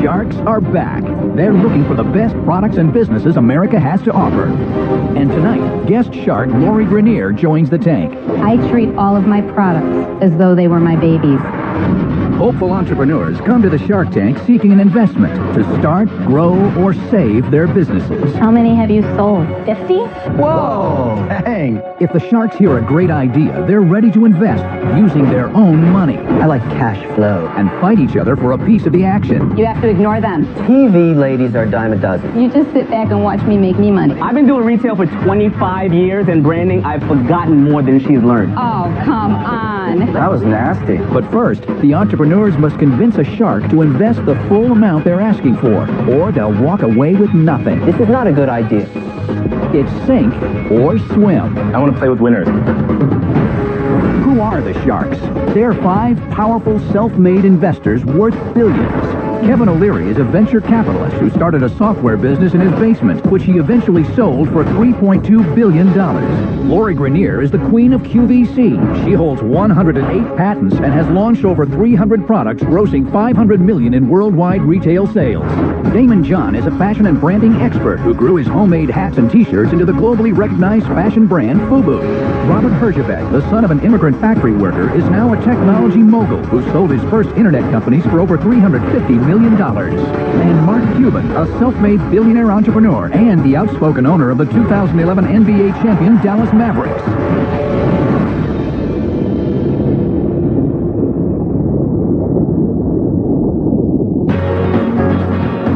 Sharks are back. They're looking for the best products and businesses America has to offer. And tonight, guest shark Lori Grenier joins the tank. I treat all of my products as though they were my babies. Hopeful entrepreneurs come to the Shark Tank seeking an investment to start, grow, or save their businesses. How many have you sold? 50? Whoa! Hey! If the Sharks hear a great idea, they're ready to invest using their own money. I like cash flow. And fight each other for a piece of the action. You have to ignore them. TV ladies are a dime a dozen. You just sit back and watch me make me money. I've been doing retail for 25 years, and branding, I've forgotten more than she's learned. Oh, come on. That was nasty. But first, the entrepreneurs must convince a shark to invest the full amount they're asking for, or they'll walk away with nothing. This is not a good idea. It's sink or swim. I want to play with winners. Who are the Sharks? They're 5 powerful self-made investors worth billions. Kevin O'Leary is a venture capitalist who started a software business in his basement, which he eventually sold for $3.2 billion. Lori Grenier is the queen of QVC. She holds 108 patents and has launched over 300 products, grossing $500 million in worldwide retail sales. Damon John is a fashion and branding expert who grew his homemade hats and t-shirts into the globally recognized fashion brand FUBU. Robert Herjavec, the son of an immigrant factory worker, is now a technology mogul who sold his first internet companies for over $350 million. And Mark Cuban, a self-made billionaire entrepreneur and the outspoken owner of the 2011 NBA champion Dallas Mavericks.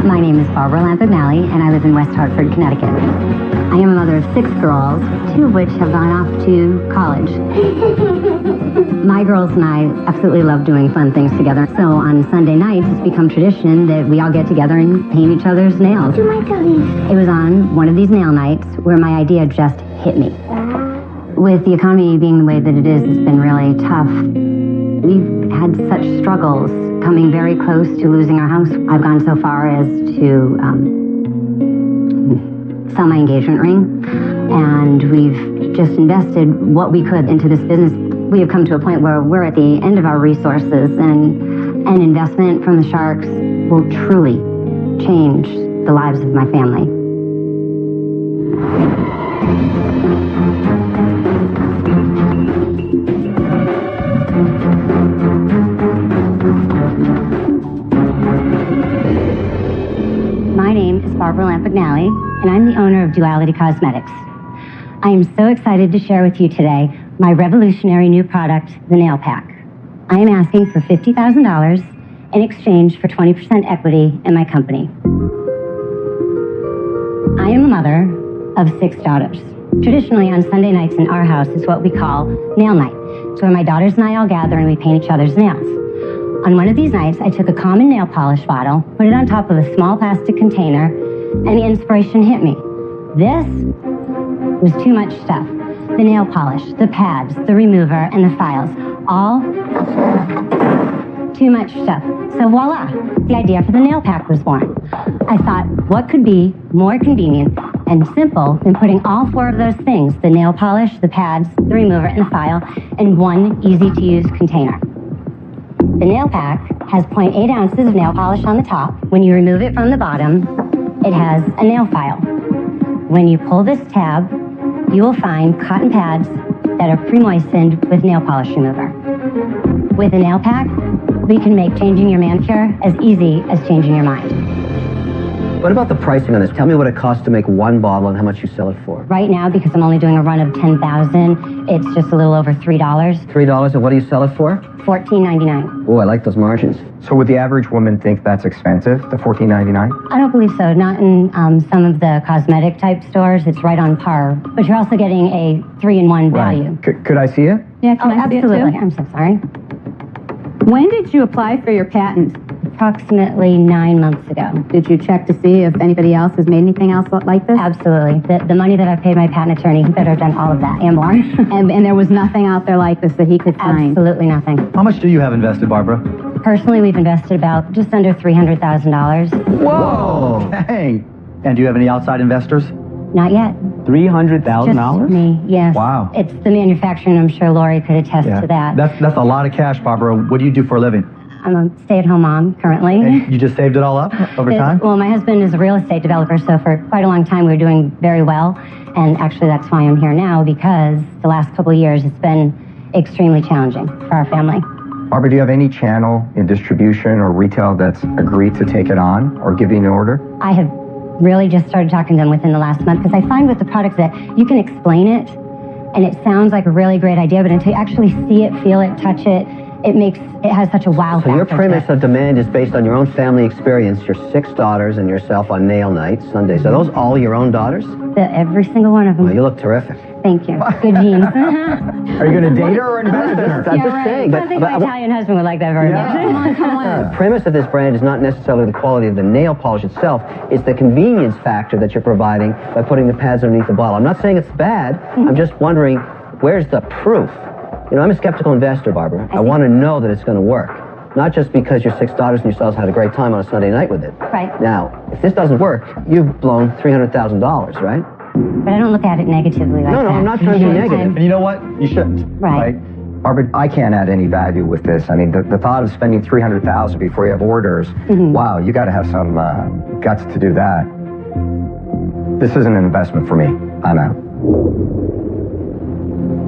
My name is Barbara Lampignali, and I live in West Hartford, Connecticut. I am a mother of 6 girls, 2 of which have gone off to college. My girls and I absolutely love doing fun things together. So on Sunday nights, it's become tradition that we all get together and paint each other's nails. It was on one of these nail nights where my idea just hit me. With the economy being the way that it is, it's been really tough. We've had such struggles, coming very close to losing our house. I've gone so far as to sell my engagement ring, and we've just invested what we could into this business. We have come to a point where we're at the end of our resources, and an investment from the Sharks will truly change the lives of my family. My name is Barbara Lampignali, and I'm the owner of Duality Cosmetics. I am so excited to share with you today my revolutionary new product, the Nail Pack. I am asking for $50,000 in exchange for 20% equity in my company. I am a mother of 6 daughters. Traditionally, on Sunday nights in our house is what we call nail night. It's where my daughters and I all gather and we paint each other's nails. On one of these nights, I took a common nail polish bottle, put it on top of a small plastic container, and the inspiration hit me. This was too much stuff. The nail polish, the pads, the remover, and the files. All too much stuff. So voila, the idea for the nail pack was born. I thought, what could be more convenient and simple than putting all 4 of those things, the nail polish, the pads, the remover, and the file, in one easy-to-use container. The nail pack has 0.8 ounces of nail polish on the top. When you remove it from the bottom, it has a nail file. When you pull this tab, you will find cotton pads that are pre-moistened with nail polish remover. With a nail pack, we can make changing your manicure as easy as changing your mind. What about the pricing on this? Tell me what it costs to make 1 bottle and how much you sell it for. Right now, because I'm only doing a run of 10,000, it's just a little over $3. $3, and what do you sell it for? $14.99. Oh, I like those margins. So would the average woman think that's expensive, the $14.99? I don't believe so. Not in some of the cosmetic type stores. It's right on par. But you're also getting a 3-in-1 value. Right. Could I see it? Yeah, can I see it absolutely. too? I'm so sorry. When did you apply for your patent? Approximately 9 months ago. Did you check to see if anybody else has made anything else like this? Absolutely. The money that I paid my patent attorney, he better have done all of that and more. and there was nothing out there like this that he could find? Absolutely nothing. How much do you have invested, Barbara? Personally, we've invested about just under $300,000. Whoa! Hey! And do you have any outside investors? Not yet. $300,000? Just me, yes. Wow. It's the manufacturing. I'm sure Lori could attest to that. That's a lot of cash, Barbara. What do you do for a living? I'm a stay-at-home mom currently. And you just saved it all up over time? Well, my husband is a real estate developer, so for quite a long time we were doing very well. And actually that's why I'm here now, because the last couple of years it's been extremely challenging for our family. Barbara, do you have any channel in distribution or retail that's agreed to take it on or give you an order? I have really just started talking to them within the last month, because I find with the products that you can explain it, and it sounds like a really great idea, but until you actually see it, feel it, touch it, it has such a wow factor. So your premise of demand is based on your own family experience, your 6 daughters and yourself on nail night, Sundays. Are those all your own daughters? Every single one of them. Well, you look terrific. Thank you. Good genes. Are you going to date her or invest in her? I'm just saying. I think my Italian husband would like that very much. Come on. The premise of this brand is not necessarily the quality of the nail polish itself. It's the convenience factor that you're providing by putting the pads underneath the bottle. I'm not saying it's bad. I'm just wondering, where's the proof? You know, I'm a skeptical investor, Barbara. I want to know that it's going to work. Not just because your 6 daughters and yourselves had a great time on a Sunday night with it. Right. Now, if this doesn't work, you've blown $300,000, right? But I don't look at it negatively like that. No, I'm not trying to be negative. And you know what? You shouldn't. Right. Barbara, I can't add any value with this. I mean, the thought of spending $300,000 before you have orders, wow, you got to have some guts to do that. This isn't an investment for me. I'm out.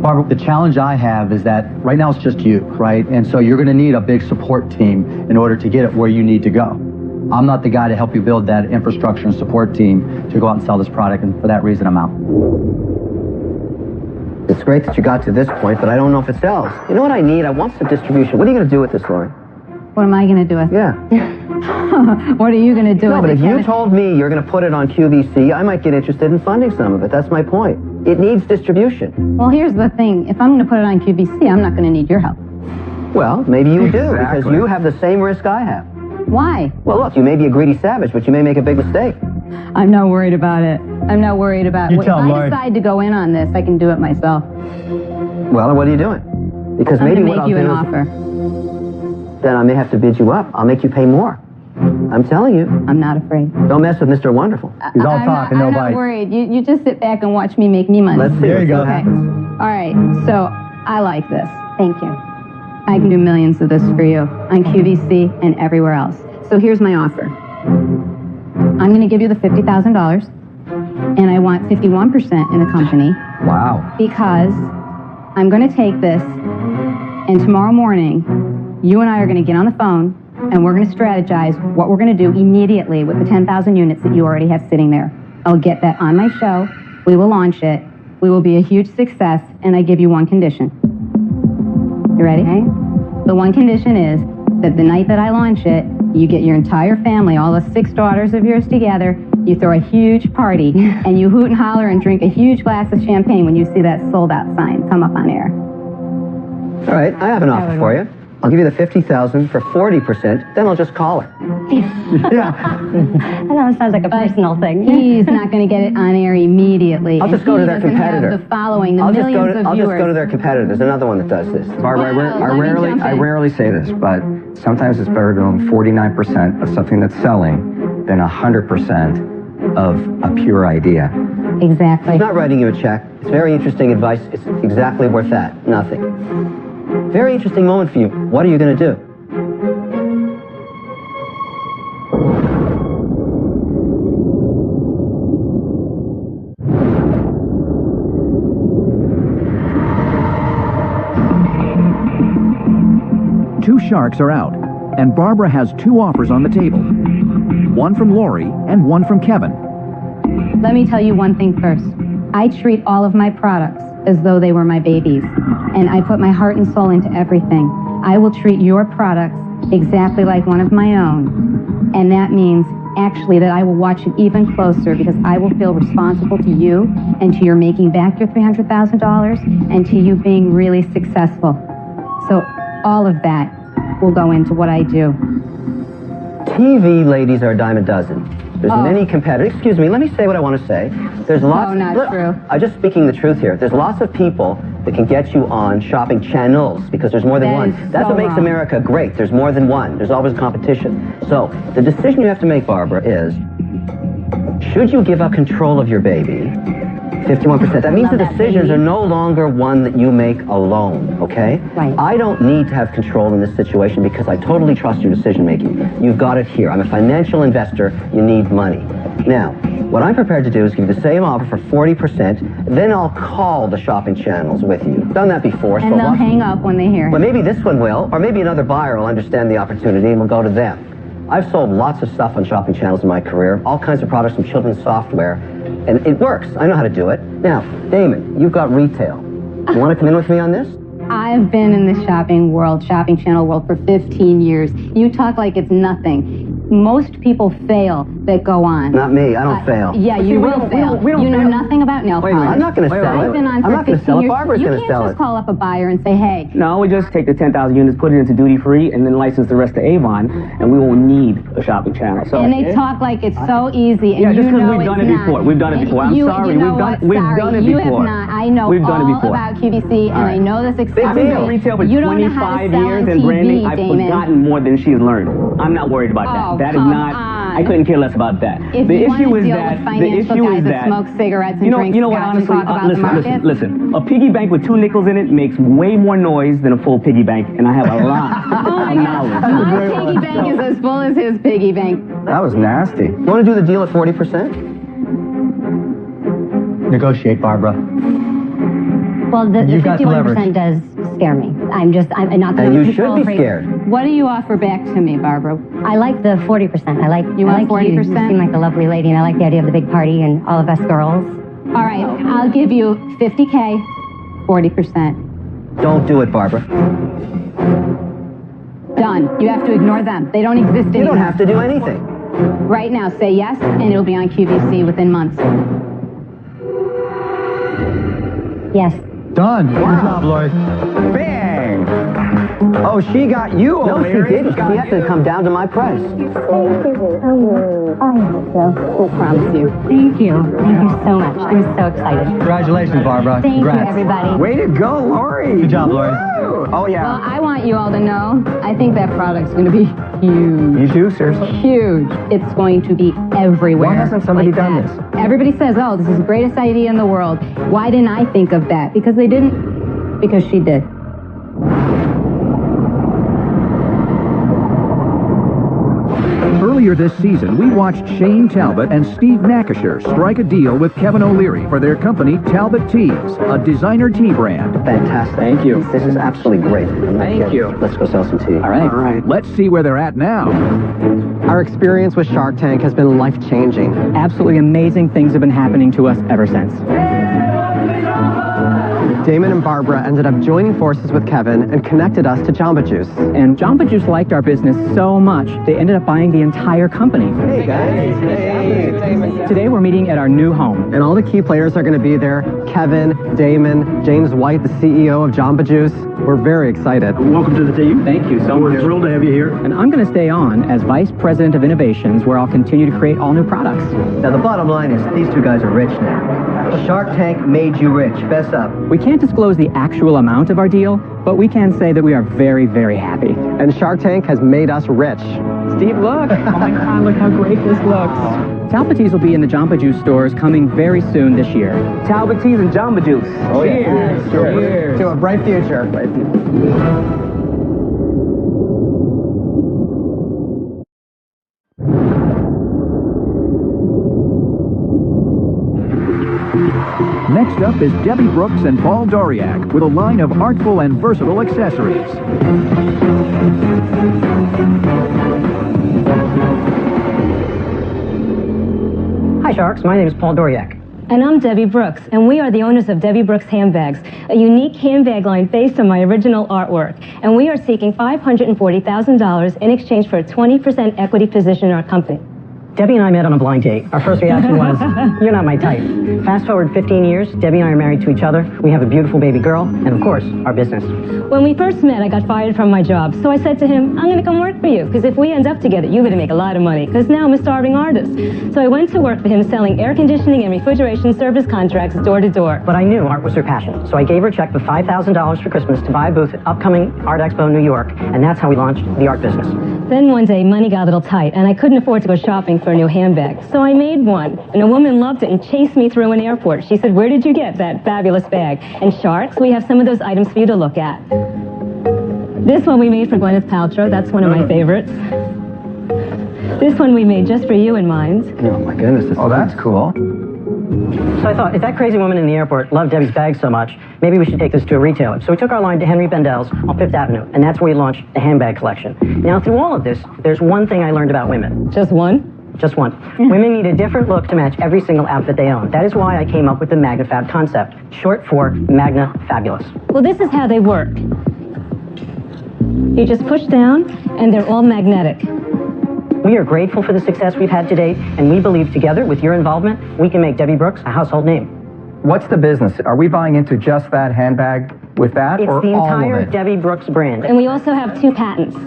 Barbara, the challenge I have is that right now it's just you, right? And so you're going to need a big support team in order to get it where you need to go. I'm not the guy to help you build that infrastructure and support team to go out and sell this product, and for that reason, I'm out. It's great that you got to this point, but I don't know if it sells. You know what I need? I want some distribution. What are you going to do with this, Lori? What am I going to do with it? Yeah. What are you going to do No, with but it? if you told me you're going to put it on QVC, I might get interested in funding some of it. That's my point. It needs distribution. Well, here's the thing. If I'm going to put it on QVC, I'm not going to need your help. Well, maybe you do, because Exactly. you have the same risk I have. Why? Well, look, you may be a greedy savage, but you may make a big mistake. I'm not worried about it. I'm not worried about it. You If tell I Lori. decide to go in on this, I can do it myself. Well, what are you doing? Because I'm maybe going what to I'll make you do an is, offer. then I may have to bid you up. I'll make you pay more. I'm telling you. I'm not afraid. Don't mess with Mr. Wonderful. He's all I'm talk not, and no I'm bite. not worried. You just sit back and watch me make me money. Let's see. There you go. what Okay. happens. All right. So I like this. Thank you. I can do millions of this for you on QVC and everywhere else. So here's my offer. I'm going to give you the $50,000, and I want 51% in the company, Wow. because I'm going to take this, and tomorrow morning, you and I are going to get on the phone, and we're going to strategize what we're going to do immediately with the 10,000 units that you already have sitting there. I'll get that on my show. We will launch it. We will be a huge success, and I give you one condition. You ready? Okay. The one condition is that the night that I launch it, you get your entire family, all the 6 daughters of yours together, you throw a huge party, and you hoot and holler and drink a huge glass of champagne when you see that sold out sign come up on air. All right, I have an offer for you. I'll give you the $50,000 for 40%, then I'll just call her. Yeah. I know it sounds like a personal thing. He's not going to get it on air immediately. I'll just and go to he their doesn't have competitor. The following, the I'll just millions go of to viewers. their competitor. There's another one that does this. Barbara, Well, let me jump I in. rarely say this, but sometimes it's better to own 49% of something that's selling than 100% of a pure idea. Exactly. He's not writing you a check. It's very interesting advice. It's exactly worth that. Nothing. Very interesting moment for you. What are you going to do? Two sharks are out, and Barbara has 2 offers on the table. One from Lori and one from Kevin. Let me tell you one thing first. I treat all of my products as though they were my babies, and I put my heart and soul into everything. I will treat your products exactly like one of my own, and that means actually that I will watch it even closer, because I will feel responsible to you and to your making back your $300,000 and to you being really successful. So all of that will go into what I do. TV ladies are a dime a dozen. There's Oh. many competitors. Excuse me, let me say what I want to say. There's lots. No, not Look, true. I'm just speaking the truth here. There's lots of people that can get you on shopping channels because there's more than That one. is That's so what makes wrong. America great. There's more than one. There's always competition. So the decision you have to make, Barbara, is should you give up control of your baby 51%. That means Love the that, decisions baby. are no longer one that you make alone, okay? Right. I don't need to have control in this situation because I totally trust your decision making. You've got it here. I'm a financial investor. You need money. Now, what I'm prepared to do is give you the same offer for 40%, then I'll call the shopping channels with you. Done that before. And they'll hang up when they hear Well, it. maybe this one will, or maybe another buyer will understand the opportunity and will go to them. I've sold lots of stuff on shopping channels in my career, all kinds of products from children's software, and it works. I know how to do it. Now, Damon, you've got retail. You want to come in with me on this? I've been in the shopping channel world for 15 years. You talk like it's nothing. Most people fail that go on. Not me. I don't fail. Yeah, you will fail. You know nothing about nail polish. I'm not going to sell it. I've been on I'm for not going to 15 sell it. years. Barbara's You going to can't sell just it. call up a buyer and say, hey. No, we just take the 10,000 units, put it into duty free, and then license the rest to Avon, and we won't need a shopping channel. So, And they talk like it's so easy, and yeah, just you because know we've it's done it not. before. We've done it before. I'm You sorry. know We've what? done it You before. have not. I know We've done it all before. about QVC, and I know this I've been extensively. in retail for You don't know how to 25 sell years on in branding. TV, I've Damon. forgotten more than she's learned. I'm not worried about that. Oh, That is come not. on. I couldn't care less about that. If The you want issue to is deal that with the financial issue guys is that that smoke cigarettes and drink you know what? scotch and Honestly, talk about the market. listen. A piggy bank with 2 nickels in it makes way more noise than a full piggy bank, and I have a lot Oh of my knowledge. God. My piggy bank is as full as his piggy bank. That was nasty. You want to do the deal at 40%? Negotiate, Barbara. Well, the You've got the 51% does scare me. I'm not And the you should be freak. scared. What do you offer back to me, Barbara? I like the 40%. I like You want I like 40%? You seem like a lovely lady, and I like the idea of the big party and all of us girls. All right, I'll give you 50K, 40%. Don't do it, Barbara. Done. You have to ignore them. They don't exist anymore. You don't have to do anything. Right now, say yes, and it'll be on QVC within months. Yes. Done. Good job, Lori. Bang! Oh, she got you No, over she here. didn't. She had to come down to my price. I hope so. I promise you. Thank you. Thank you so much. I'm so excited. Congratulations, Barbara. Thank Congrats. you, everybody. Way to go, Lori. Good job, Lori. Oh, yeah. Well, I want you all to know, I think that product's going to be huge. You too, seriously? Huge. It's going to be everywhere. Why hasn't somebody like done that. Everybody says, oh, this is the greatest idea in the world. Why didn't I think of that? Because they didn't. Because she did. Earlier this season, we watched Shane Talbot and Steve Nakasher strike a deal with Kevin O'Leary for their company Talbot Teas, a designer tea brand. Fantastic. Thank you. This is absolutely great. Thank you. Let's go sell some tea. All right. Let's see where they're at now. Our experience with Shark Tank has been life-changing. Absolutely amazing things have been happening to us ever since. Damon and Barbara ended up joining forces with Kevin and connected us to Jamba Juice. And Jamba Juice liked our business so much, they ended up buying the entire company. Hey, guys. Hey. Today we're meeting at our new home. And all the key players are going to be there. Kevin, Damon, James White, the CEO of Jamba Juice. We're very excited. Welcome to the team. Thank you so We're much. thrilled to have you here. And I'm going to stay on as Vice President of Innovations, where I'll continue to create all new products. Now, the bottom line is these two guys are rich now. Shark Tank made you rich. Fess up. We can't disclose the actual amount of our deal, but we can say that we are very, very happy. And Shark Tank has made us rich. Steve, look! Oh my God, look how great this looks. Talbot Teas will be in the Jamba Juice stores coming very soon this year. Talbot Teas and Jamba Juice. Oh, yeah. Cheers. To a bright future. Next up is Debbie Brooks and Paul Doriak with a line of artful and versatile accessories. Hi, Sharks. My name is Paul Doriak. And I'm Debbie Brooks, and we are the owners of Debbie Brooks Handbags, a unique handbag line based on my original artwork. And we are seeking $540,000 in exchange for a 20% equity position in our company. Debbie and I met on a blind date. Our first reaction was, you're not my type. Fast forward 15 years, Debbie and I are married to each other. We have a beautiful baby girl, and of course, our business. When we first met, I got fired from my job. So I said to him, I'm going to come work for you, because if we end up together, you're going to make a lot of money, because now I'm a starving artist. So I went to work for him selling air conditioning and refrigeration service contracts door to door. But I knew art was her passion, so I gave her a check for $5,000 for Christmas to buy a booth at upcoming Art Expo in New York, and that's how we launched the art business. Then one day, money got a little tight, and I couldn't afford to go shopping for a new handbag. So I made one, and a woman loved it and chased me through an airport. She said, "Where did you get that fabulous bag?" And Sharks, we have some of those items for you to look at. This one we made for Gwyneth Paltrow. That's one of my favorites. This one we made just for you in mind. Oh my goodness. Oh, that's cool. So I thought, if that crazy woman in the airport loved Debbie's bag so much, maybe we should take this to a retailer. So we took our line to Henry Bendel's on 5th Avenue, and that's where we launched the handbag collection. Now, through all of this, there's one thing I learned about women. Just one? Just one. Women need a different look to match every single outfit they own. That is why I came up with the MagnaFab concept, short for Magna Fabulous. Well, this is how they work. You just push down, and they're all magnetic. We are grateful for the success we've had to date, and we believe together, with your involvement, we can make Debbie Brooks a household name. What's the business? Are we buying into just that handbag with that, It's or the all of entire it? Debbie Brooks brand. And we also have 2 patents.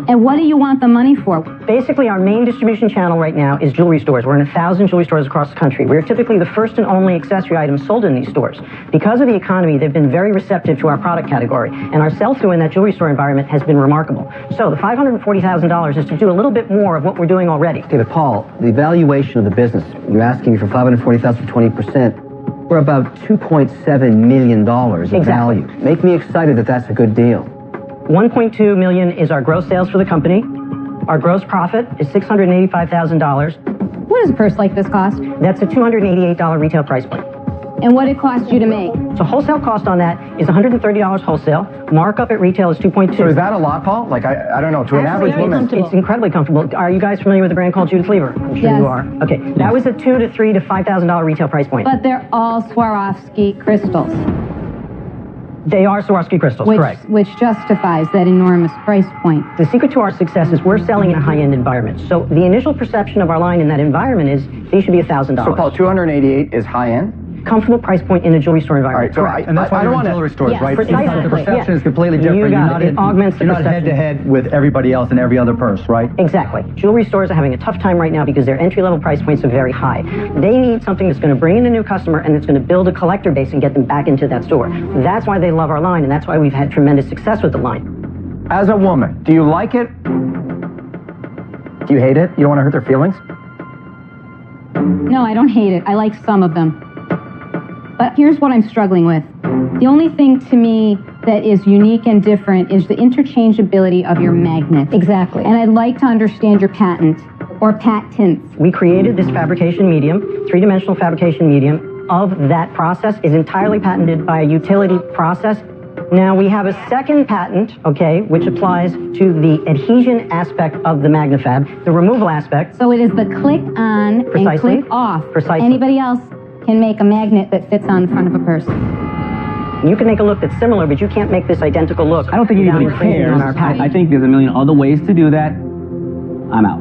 And what do you want the money for? Basically, our main distribution channel right now is jewelry stores. We're in 1,000 jewelry stores across the country. We're typically the first and only accessory items sold in these stores. Because of the economy, they've been very receptive to our product category, and our sell-through in that jewelry store environment has been remarkable. So the $540,000 is to do a little bit more of what we're doing already. Okay, but Paul, the valuation of the business, you're asking me for $540,000 for 20%. We're about $2.7 million of value. Make me excited that that's a good deal. 1.2 million is our gross sales for the company. Our gross profit is $685,000. What does a purse like this cost? That's a $288 retail price point. And what it cost you to make? So wholesale cost on that is $130 wholesale. Markup at retail is 2.2. So is that a lot, Paul? Like, I don't know, to an average woman. It's incredibly comfortable. Are you guys familiar with a brand called Judith Lever? I'm sure Yes. you are. Okay, that was a $2,000 to $3,000 to $5,000 retail price point. But they're all Swarovski crystals. They are Swarovski crystals, correct. Which justifies that enormous price point. The secret to our success is we're selling in a high-end environment. So the initial perception of our line in that environment is they should be $1,000. So, Paul, 288 is high-end? Comfortable price point in a jewelry store environment. All right, so And that's why I you're don't in want jewelry stores, Yes, right? precisely. The perception Yeah. is completely You different. got it. It augments the You're not perception. head-to-head with everybody else and every other purse, right? Exactly. Jewelry stores are having a tough time right now because their entry-level price points are very high. They need something that's going to bring in a new customer and that's going to build a collector base and get them back into that store. That's why they love our line, and that's why we've had tremendous success with the line. As a woman, do you like it? Do you hate it? You don't want to hurt their feelings? No, I don't hate it. I like some of them. But here's what I'm struggling with. The only thing to me that is unique and different is the interchangeability of your magnet. Exactly. And I'd like to understand your patent, or patents. We created this fabrication medium, three-dimensional fabrication medium. Of that process is entirely patented by a utility process. Now we have a second patent, okay, which applies to the adhesion aspect of the MagnaFab, the removal aspect. So it is the click on and Precisely. click off. Precisely. Anybody else can make a magnet that fits on the front of a purse. You can make a look that's similar, but you can't make this identical look. I don't think without anybody infringing cares. on our patent. I think there's a million other ways to do that. I'm out.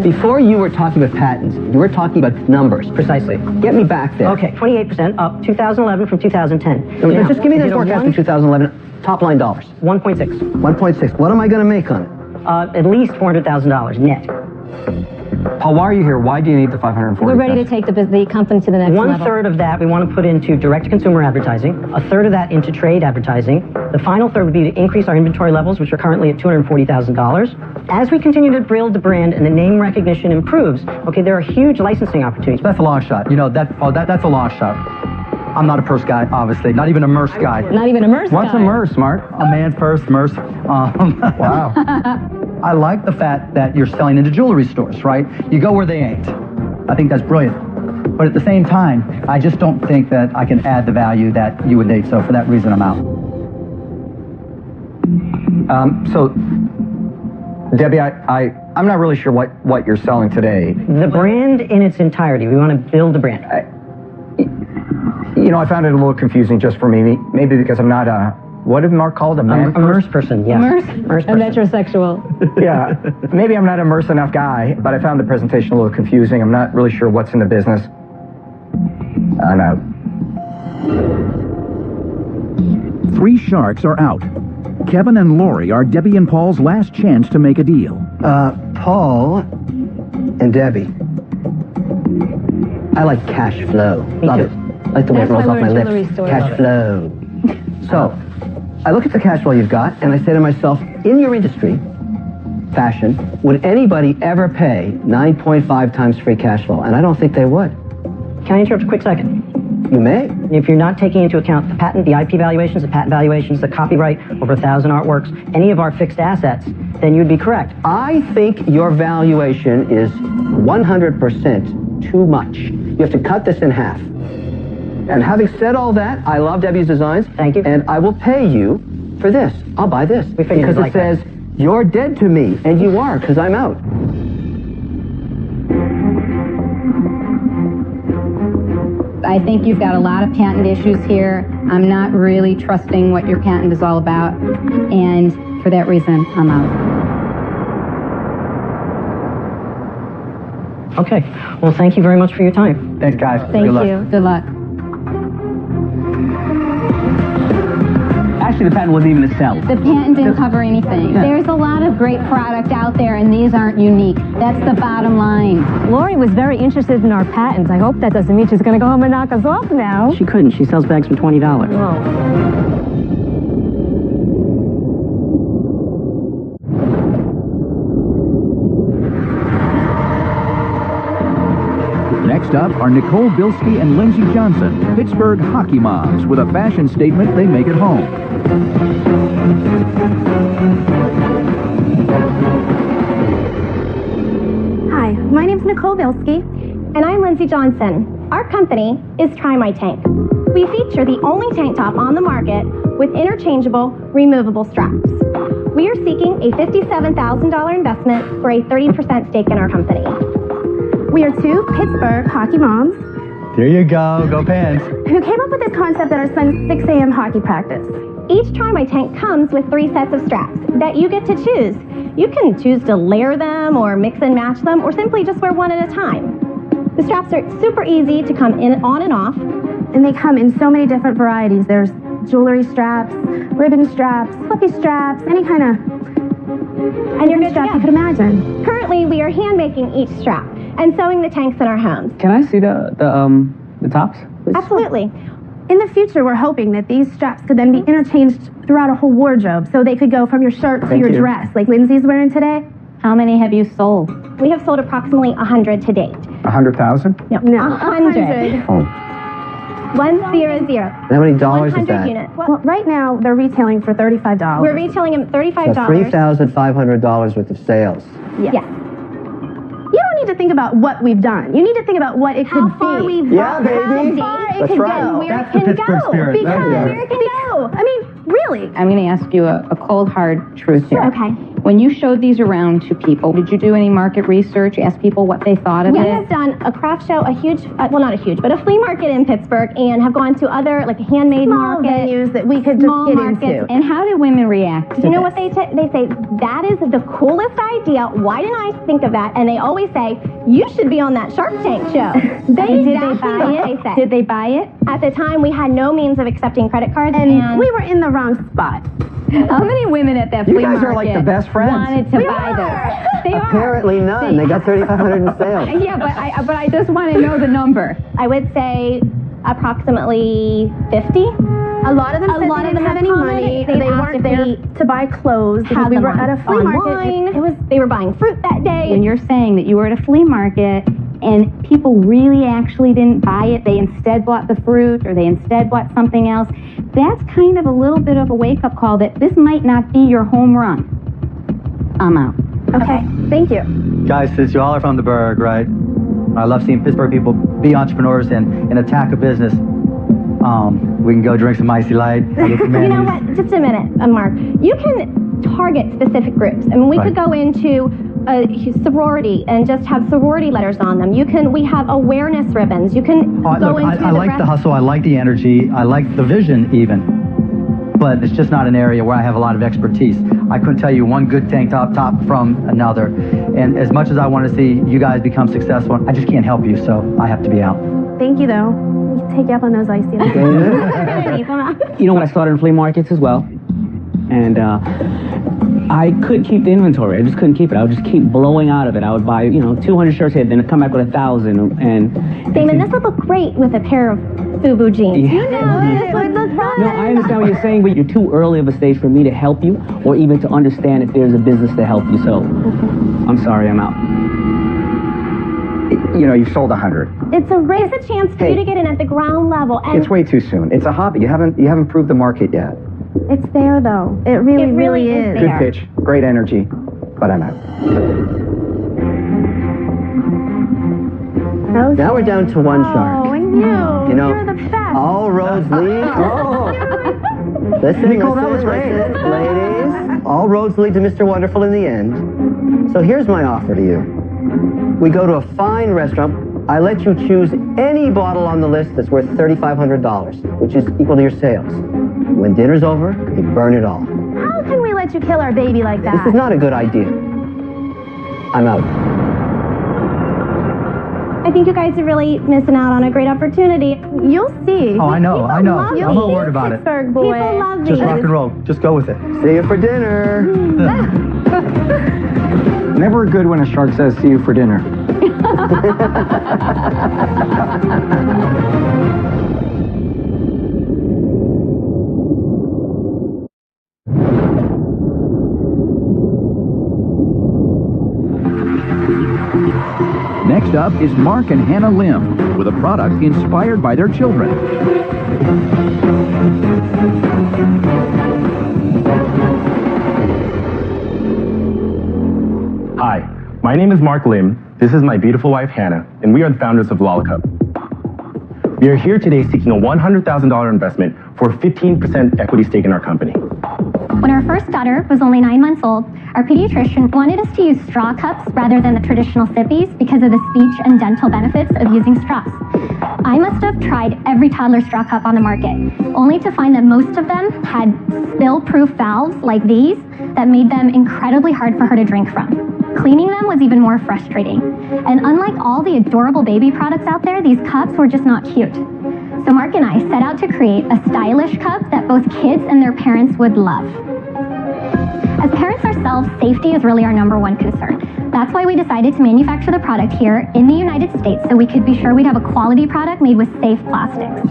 Before you were talking about patents, you were talking about numbers. Precisely. Get me back there. Okay, 28% up 2011 from 2010. Now, Now, just give me is that it a forecast one? for 2011, top line dollars. 1.6. 1.6. What am I going to make on it? At least $400,000 net. Paul, why are you here? Why do you need the 540? We're ready to take the company to the next level. 1/3 of that we want to put into direct-to-consumer advertising, 1/3 of that into trade advertising. The final third would be to increase our inventory levels, which are currently at $240,000. As we continue to build the brand and the name recognition improves, okay, there are huge licensing opportunities. That's a long shot. You know, that's a long shot. I'm not a purse guy, obviously. Not even a merce guy. Not even a merce What's guy. a merce, Mark? A man's purse, merce. Wow. I like the fact that you're selling into jewelry stores, right? You go where they ain't. I think that's brilliant. But at the same time, I just don't think that I can add the value that you would need. So for that reason, I'm out. So, Debbie, I'm not really sure what you're selling today. The brand in its entirety, we want to build a brand. You know, I found it a little confusing just for me. Maybe because I'm not a, what did Mark call it, a man? A merce person, yes. Merce? Merce A person. metrosexual. Yeah, maybe I'm not a merce enough guy, but I found the presentation a little confusing. I'm not really sure what's in the business. I'm out. 3 sharks are out. Kevin and Lori are Debbie and Paul's last chance to make a deal. Paul and Debbie. I like cash flow. Love it. I like the way it That's rolls why off my we're in jewelry lips. stores. Cash flow. So, I look at the cash flow you've got, and I say to myself, in your industry, fashion, would anybody ever pay 9.5 times free cash flow? And I don't think they would. Can I interrupt a quick second? You may. If you're not taking into account the patent, the IP valuations, the patent valuations, the copyright, over 1,000 artworks, any of our fixed assets, then you'd be correct. I think your valuation is 100% too much. You have to cut this in half. And having said all that, I love Debbie's designs. Thank you. And I will pay you for this. I'll buy this. Because it says, you're dead to me. And you are, because I'm out. I think you've got a lot of patent issues here. I'm not really trusting what your patent is all about. And for that reason, I'm out. Okay. Well, thank you very much for your time. Thanks, guys. Thank you. Good luck. Actually, the patent wasn't even to sell. The patent didn't cover anything. Yeah. There's a lot of great product out there, and these aren't unique. That's the bottom line. Lori was very interested in our patents. I hope that doesn't mean she's going to go home and knock us off now. She couldn't. She sells bags for $20. Oh. Next up are Nicole Bilski and Lindsey Johnson, Pittsburgh hockey moms, with a fashion statement they make at home. Hi, my name's Nicole Bilski. And I'm Lindsey Johnson. Our company is Try My Tank. We feature the only tank top on the market with interchangeable, removable straps. We are seeking a $57,000 investment for a 30% stake in our company. We are two Pittsburgh hockey moms. There you go. Go Pens. Who came up with this concept at our son's 6 a.m. hockey practice. Each Try My Tank comes with 3 sets of straps that you get to choose. You can choose to layer them or mix and match them or simply just wear one at a time. The straps are super easy to come in on and off. And they come in so many different varieties. There's jewelry straps, ribbon straps, fluffy straps, any kind of strap you could imagine. Currently, we are hand making each strap and sewing the tanks in our homes. Can I see the tops? Absolutely. In the future, we're hoping that these straps could then be interchanged throughout a whole wardrobe, so they could go from your shirt to your dress, like Lindsay's wearing today. How many have you sold? We have sold approximately 100 to date. 100,000? No, 100. Oh. 100. How many dollars is 100 that? units. Well, right now, they're retailing for $35. We're retailing them at $35. So $3,500 worth of sales. Yes. You don't need to think about what we've done. You need to think about what it could be. How far we've Yeah, baby. How far it That's can right. go. Where That's it the can Pittsburgh go. spirit. Because There where it can go. I mean, really. I'm going to ask you a cold, hard truth here. Okay. When you showed these around to people, did you do any market research, ask people what they thought of We it? have done a craft show, a huge, well, not a huge, but a flea market in Pittsburgh, and have gone to other, like, handmade Small market, venues that we could just small get markets. into. And how did women react to You know this? what they say? They say, that is the coolest idea. Why didn't I think of that? And they always say, you should be on that Shark Tank show. Did they buy it? Did they buy it? At the time, we had no means of accepting credit cards, And we were in the wrong spot. How many women at that You flea guys market are like the best friends. wanted to buy this? They are. Apparently none. They got $3,500 in sales. Yeah, but I just want to know the number. I would say approximately 50. A lot of them said they didn't have any money. They weren't there to buy clothes because we were at a flea market. They were buying fruit that day. When you're saying that you were at a flea market and people really actually didn't buy it, they instead bought the fruit or they instead bought something else, that's kind of a little bit of a wake-up call that this might not be your home run. I'm out. Okay, thank you. Guys, since you all are from the Burgh, right? I love seeing Pittsburgh people be entrepreneurs and attack a business. We can go drink some icy light. You know what? Just a minute, Mark. You can target specific groups. I mean, we could go into a sorority and just have sorority letters on them. We have awareness ribbons. You can go into I like the hustle. I like the energy. I like the vision even. But it's just not an area where I have a lot of expertise. I couldn't tell you one good tank top from another. And as much as I want to see you guys become successful, I just can't help you, so I have to be out. Thank you, though. We'll take you up on those icy lights. You know what? I started in flea markets as well. And I couldn't keep the inventory. I just couldn't keep it. I would just keep blowing out of it. I would buy, 200 shirts here, then I'd come back with 1,000. Damon, this would look great with a pair of FUBU jeans. Yeah. You know, this would look fun. No, I understand what you're saying, but you're too early of a stage for me to help you, or even to understand if there's a business to help you. So, I'm sorry, I'm out. You've sold 100. It's a chance for you to get in at the ground level. And It's way too soon. It's a hobby. You haven't proved the market yet. It's there, though. It really is. Good pitch, great energy, but I'm out. Okay. Now we're down to one shark. Oh, and you're the best. All roads lead. Listen, Nicole, that was great. Ladies, all roads lead to Mr. Wonderful in the end. So here's my offer to you. We go to a fine restaurant. I let you choose any bottle on the list that's worth $3,500, which is equal to your sales. When dinner's over, we burn it all. How can we let you kill our baby like that? This is not a good idea. I'm out. I think you guys are really missing out on a great opportunity. You'll see. Oh, I know. I'm not worried about it. Pittsburgh boy. People love these. Just rock and roll. Just go with it. See you for dinner. Never good when a shark says, see you for dinner. Next up is Mark and Hannah Lim with a product inspired by their children. Hi, my name is Mark Lim. This is my beautiful wife Hannah, and we are the founders of Lollacup. We are here today seeking a $100,000 investment for a 15% equity stake in our company. When our first daughter was only 9 months old, our pediatrician wanted us to use straw cups rather than the traditional sippies because of the speech and dental benefits of using straws. I must have tried every toddler straw cup on the market, only to find that most of them had spill-proof valves like these that made them incredibly hard for her to drink from. Cleaning them was even more frustrating. And unlike all the adorable baby products out there, these cups were just not cute. So Mark and I set out to create a stylish cup that both kids and their parents would love. As parents ourselves, safety is really our #1 concern. That's why we decided to manufacture the product here in the United States so we could be sure we'd have a quality product made with safe plastics.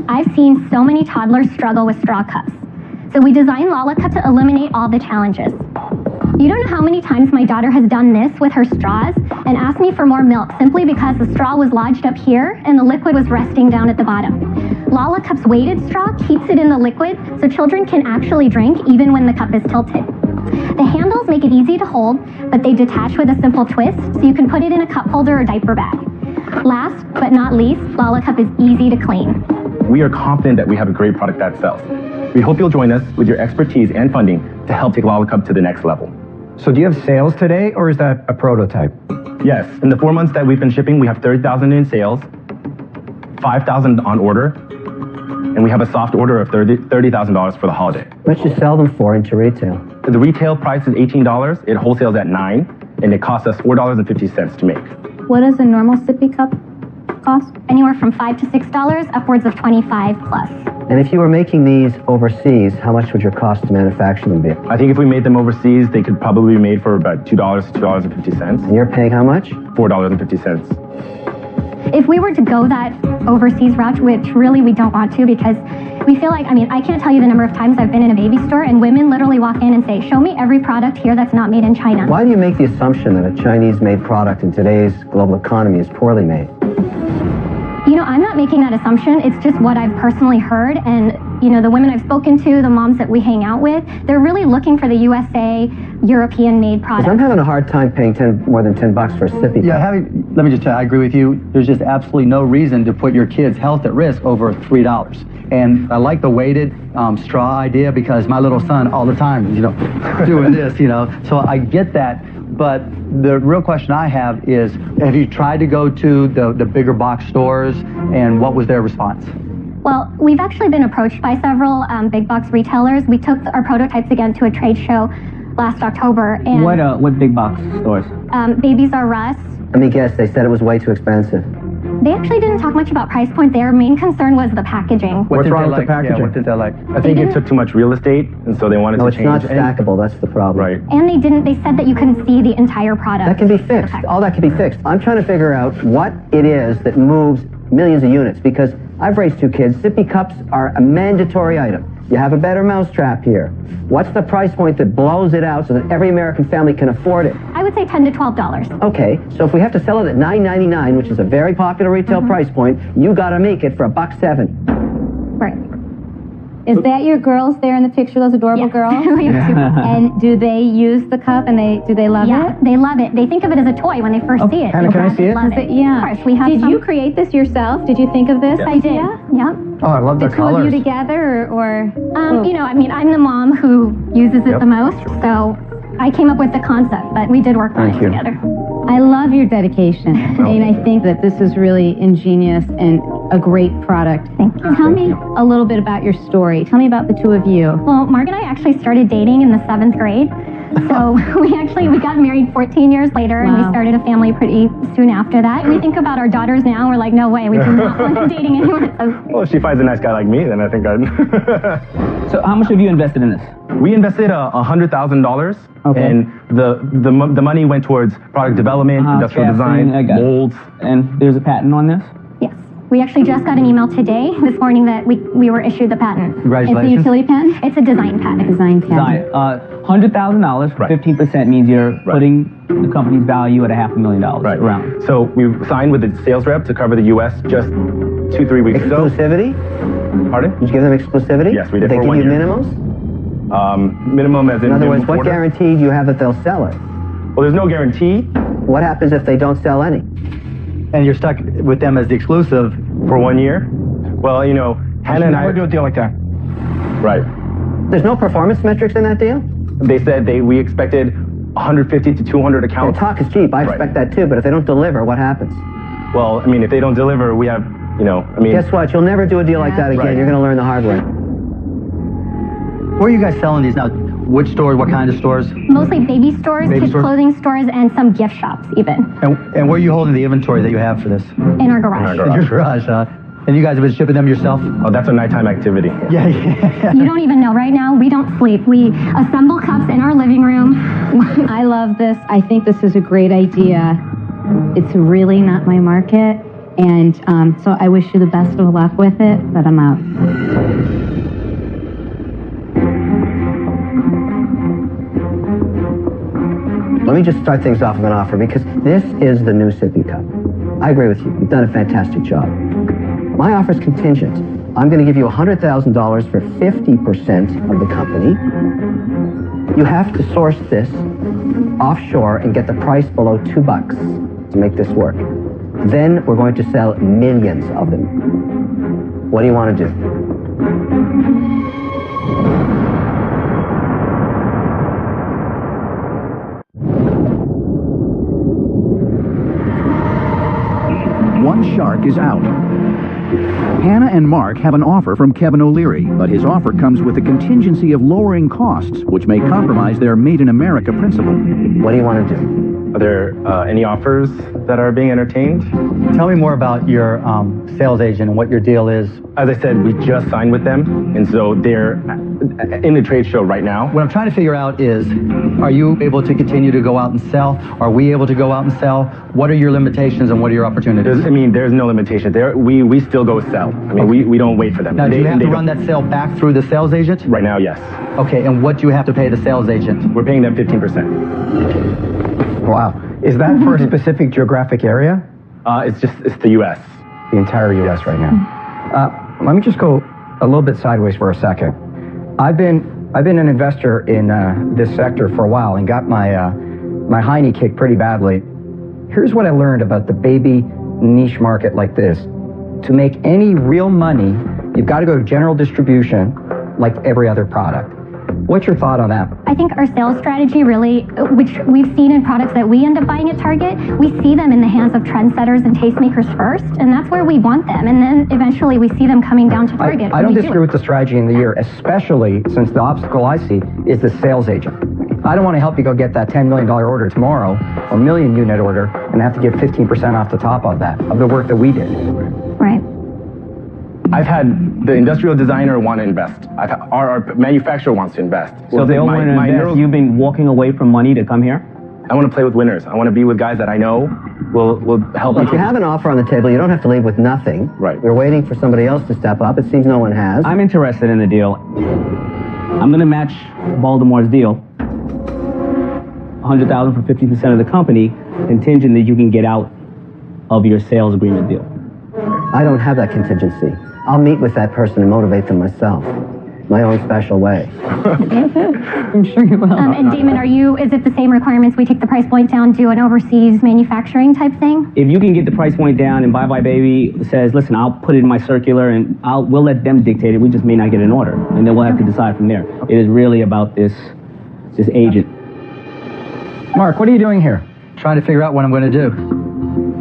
I've seen so many toddlers struggle with straw cups. So we designed Lollacup to eliminate all the challenges. You don't know how many times my daughter has done this with her straws and asked me for more milk simply because the straw was lodged up here and the liquid was resting down at the bottom. Lollacup's weighted straw keeps it in the liquid so children can actually drink even when the cup is tilted. The handles make it easy to hold, but they detach with a simple twist so you can put it in a cup holder or diaper bag. Last but not least, Lollacup is easy to clean. We are confident that we have a great product that sells. We hope you'll join us with your expertise and funding to help take Lollacup to the next level. So do you have sales today, or is that a prototype? Yes, in the 4 months that we've been shipping, we have 30,000 in sales, 5,000 on order, and we have a soft order of $30,000 for the holiday. What much you sell them for into retail? The retail price is $18, it wholesales at $9, and it costs us $4.50 to make. What does a normal sippy cup cost? Anywhere from $5 to $6, upwards of $25 plus. And if you were making these overseas, how much would your cost to manufacture them be? I think if we made them overseas, they could probably be made for about $2 to $2.50. And you're paying how much? $4.50. If we were to go that overseas route, which really we don't want to because we feel like, I can't tell you the number of times I've been in a baby store and women literally walk in and say, show me every product here that's not made in China. Why do you make the assumption that a Chinese-made product in today's global economy is poorly made? I'm not making that assumption. It's just what I've personally heard. And, the women I've spoken to, the moms that we hang out with, they're really looking for the USA, European-made products. I'm having a hard time paying more than $10 for a sippy cup. Let me just tell you, I agree with you. There's just absolutely no reason to put your kid's health at risk over $3. And I like the weighted straw idea because my little son all the time, doing this, So I get that. But the real question I have is, have you tried to go to the bigger box stores, and what was their response? Well, we've actually been approached by several big box retailers. We took our prototypes again to a trade show last October. And what big box stores? Babies R Us. Let me guess, they said it was way too expensive. They actually didn't talk much about price point. Their main concern was the packaging. What's wrong with the packaging? Yeah, what did they like? I think it took too much real estate, and so they wanted to change. No, it's not stackable. That's the problem. Right. And they said that you couldn't see the entire product. That can be fixed. All that can be fixed. I'm trying to figure out what it is that moves millions of units, because I've raised 2 kids. Sippy cups are a mandatory item. You have a better mousetrap here. What's the price point that blows it out so that every American family can afford it? I would say $10 to $12. Okay, so if we have to sell it at $9.99, which is a very popular retail price point, you got to make it for $1.07. Right. Is that your girls there in the picture, those adorable girls? We have 2 girls. And do they use the cup and do they love it? Yeah, they love it. They think of it as a toy when they first see it. Hannah, can I see it? Love it. Yeah. Of course, we have Did you create this yourself? Did you think of this I did. idea? Yep. Oh, I love the The two colors. of you together, or? You know, I mean, I'm the mom who uses it the most, so I came up with the concept, but we did work on it together. I love your dedication. And I think that this is really ingenious and a great product. Thank you. Tell me a little bit about your story. Tell me about the 2 of you. Well, Mark and I actually started dating in the 7th grade. So we got married 14 years later, and we started a family pretty soon after that. And we think about our daughters now, and we're like, no way, we do not want to dating anyone. Well, if she finds a nice guy like me, then I think I'd... So how much have you invested in this? We invested $100,000, Okay. and the money went towards product development, industrial design, molds. And there's a patent on this? Yes. We actually just got an email today, this morning, that we were issued the patent. Congratulations. It's a utility patent? It's a design patent. Design patent. $100,000, 15% means you're putting the company's value at $500,000 around. So we signed with the sales rep to cover the U.S. just 2-3 weeks ago. Exclusivity? Pardon? Did you give them exclusivity? Yes, we did. Did for they 1 give you year. minimums? Minimum as in... In other words, minimum what order? guarantee do you have that they'll sell it? Well, there's no guarantee. What happens if they don't sell any? And you're stuck with them as the exclusive for 1 year? Well, you know, Hannah and I... never do a deal like that. Right. There's no performance metrics in that deal? They said we expected 150 to 200 accounts. Well, talk is cheap. I expect that too, but if they don't deliver, what happens? Well, I mean, if they don't deliver, we have, you know, I mean... Guess what? You'll never do a deal like that again. Right. You're going to learn the hard way. Where are you guys selling these now? Which stores? What kind of stores? Mostly baby stores, Baby kids stores? clothing stores, and some gift shops even. And where are you holding the inventory that you have for this? In our garage. In your garage, huh? And you guys have been shipping them yourself? Oh, that's a nighttime activity. Yeah. You don't even know. Right now, we don't sleep. We assemble cups in our living room. I love this. I think this is a great idea. It's really not my market. And so I wish you the best of luck with it, but I'm out. Let me just start things off with an offer, because this is the new sippy cup. I agree with you. You've done a fantastic job. My offer is contingent. I'm going to give you $100,000 for 50% of the company. You have to source this offshore and get the price below $2 to make this work. Then we're going to sell millions of them. What do you want to do? One shark is out. Hannah and Mark have an offer from Kevin O'Leary, but his offer comes with the contingency of lowering costs, which may compromise their Made in America principle. What do you want to do? Are there any offers that are being entertained? Tell me more about your sales agent and what your deal is. As I said, we just signed with them, and so they're in the trade show right now. What I'm trying to figure out is, are you able to continue to go out and sell? Are we able to go out and sell? What are your limitations and what are your opportunities? There's no limitation. We still go sell. I mean, we don't wait for them. Now, do you have to run that sale back through the sales agent? Right now, yes. Okay, and what do you have to pay the sales agent? We're paying them 15%. Wow. Is that for a specific geographic area? It's the U.S. The entire U.S. right now. Let me just go a little bit sideways for a second. I've been an investor in this sector for a while and got my hiney kicked pretty badly. Here's what I learned about the baby niche market like this. To make any real money, you've got to go to general distribution like every other product. What's your thought on that? I think our sales strategy really, which we've seen in products that we end up buying at Target, we see them in the hands of trendsetters and tastemakers first, and that's where we want them. And then eventually we see them coming down to Target. I don't disagree with the strategy in the year, especially since the obstacle I see is the sales agent. I don't want to help you go get that $10 million order tomorrow, or million unit order, and have to give 15% off the top of that, of the work that we did. Right. I've had the industrial designer want to invest. Our manufacturer wants to invest. So they all want to invest. You've been walking away from money to come here? I want to play with winners. I want to be with guys that I know will help me. If you have an offer on the table, you don't have to leave with nothing. Right. You're waiting for somebody else to step up. It seems no one has. I'm interested in the deal. I'm going to match Baltimore's deal. $100,000 for 50% of the company, contingent that you can get out of your sales agreement deal. I don't have that contingency. I'll meet with that person and motivate them myself. My own special way. I'm sure you will. And Damon, is it the same requirements? We take the price point down, do an overseas manufacturing type thing? If you can get the price point down and Bye Bye Baby says, listen, I'll put it in my circular and we'll let them dictate it. We just may not get an order. And then we'll have to decide from there. It is really about this agent. Mark, what are you doing here? Trying to figure out what I'm going to do.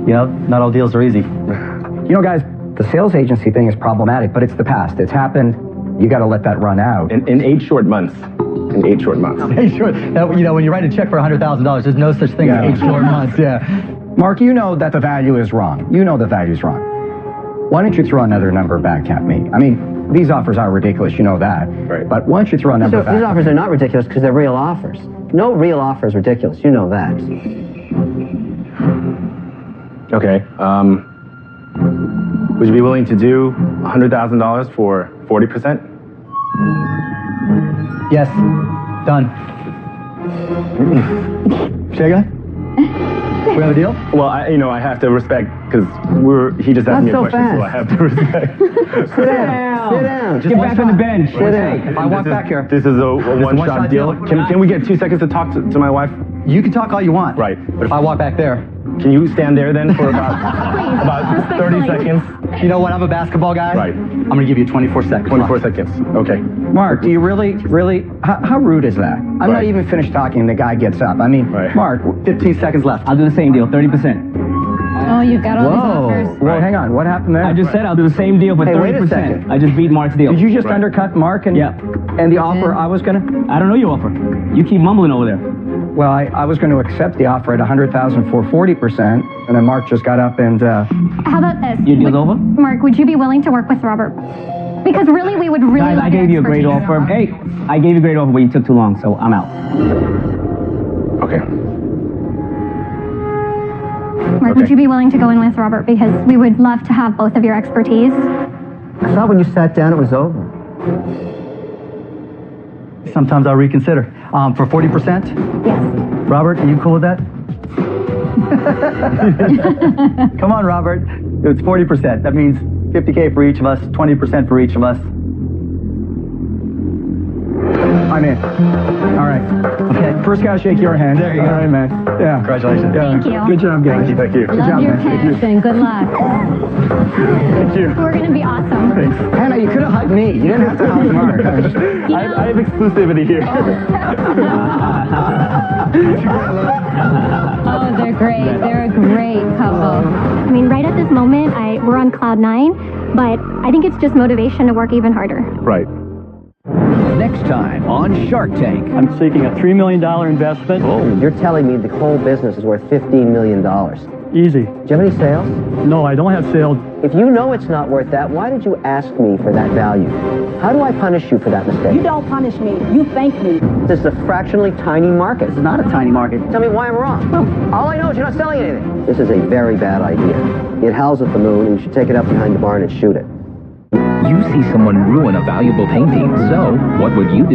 You know, not all deals are easy. You know, guys, the sales agency thing is problematic, but it's the past. It's happened. You got to let that run out. In 8 short months. In 8 short months. You know, when you write a check for $100,000, there's no such thing as 8 short months. Yeah. Mark, you know that the value is wrong. You know the value is wrong. Why don't you throw another number back at me? I mean, these offers are ridiculous. You know that. Right. But why don't you throw a number back? These offers are not ridiculous because they're real offers. No real offer is ridiculous. You know that. Okay. Would you be willing to do $100,000 for 40%? Yes. Done. Shega? We have a deal? Well, I have to respect, because he just asked me a question, so I have to respect. Sit down. Sit down. Get back on the bench. Sit down. If I walk back here. This is a one-shot deal. Can we get 2 seconds to talk to my wife? You can talk all you want. Right. But if I walk back there. Can you stand there then for about 30 seconds? You know what? I'm a basketball guy. Right. I'm going to give you 24 seconds. 24 seconds. Okay. Mark, do you really, how rude is that? I'm not even finished talking and the guy gets up. I mean, Mark, 15 seconds left. I'll do the same deal, 30%. Oh, you've got all these offers. Well, hang on. What happened there? I just said I'll do the same deal for 30%. Wait a second. I just beat Mark's deal. Did you just undercut Mark and the offer I was going to? I don't know your offer. You keep mumbling over there. Well, I was going to accept the offer at $100,000 for 40%, and then Mark just got up and... How about this? Your deal's over? Mark, would you be willing to work with Robert? Because really, we would really Guys, I gave you a great offer. Hey, I gave you a great offer, but you took too long, so I'm out. Okay. Mark, would you be willing to go in with Robert? Because we would love to have both of your expertise. I thought when you sat down it was over. Sometimes I'll reconsider. For 40%? Yes. Robert, are you cool with that? Come on, Robert. It's 40%. That means $50K for each of us, 20% for each of us. I'm in. All right. Okay. First gotta shake your hand. There you go. All right, man. Yeah. Congratulations. Thank you. Good job, guys. Thank you. Love job, your man. passion. Good luck. Thank you. We're going to be awesome. Thanks. Hannah, you could have hugged me. You didn't have to hug Mark. I have exclusivity here. Oh, they're great. They're a great couple. I mean, right at this moment, we're on cloud 9, but I think it's just motivation to work even harder. Right. Next time on Shark Tank. I'm seeking a $3 million investment. Oh. You're telling me the whole business is worth $15 million. Easy. Do you have any sales? No, I don't have sales. If you know it's not worth that, why did you ask me for that value? How do I punish you for that mistake? You don't punish me. You thank me. This is a fractionally tiny market. It's not a tiny market. Tell me why I'm wrong. Well, all I know is you're not selling anything. This is a very bad idea. It howls at the moon, and you should take it up behind the barn and shoot it. You see someone ruin a valuable painting, so what would you do?